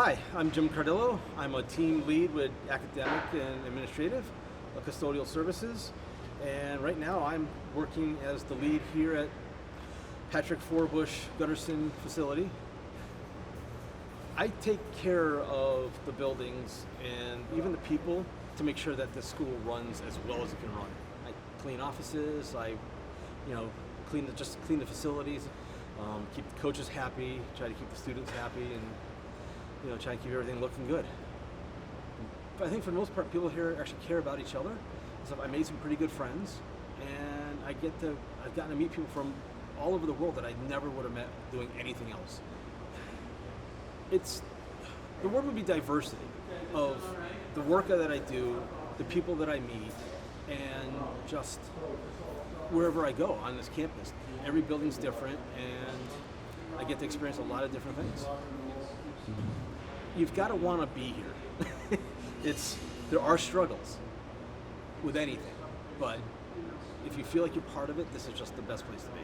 Hi, I'm Jim Cardillo. I'm a team lead with academic and administrative, custodial services, and right now I'm working as the lead here at Patrick Forbush Gutterson facility. I take care of the buildings and even the people to make sure that the school runs as well as it can run. I clean offices, I clean the facilities, keep the coaches happy, try to keep the students happy, and try to keep everything looking good. But I think for the most part, people here actually care about each other. So I made some pretty good friends, and I've gotten to meet people from all over the world that I never would have met doing anything else. The word would be diversity of the work that I do, the people that I meet, and just wherever I go on this campus. Every building's different, and I get to experience a lot of different things. You've got to want to be here. There are struggles with anything, but if you feel like you're part of it, this is just the best place to be.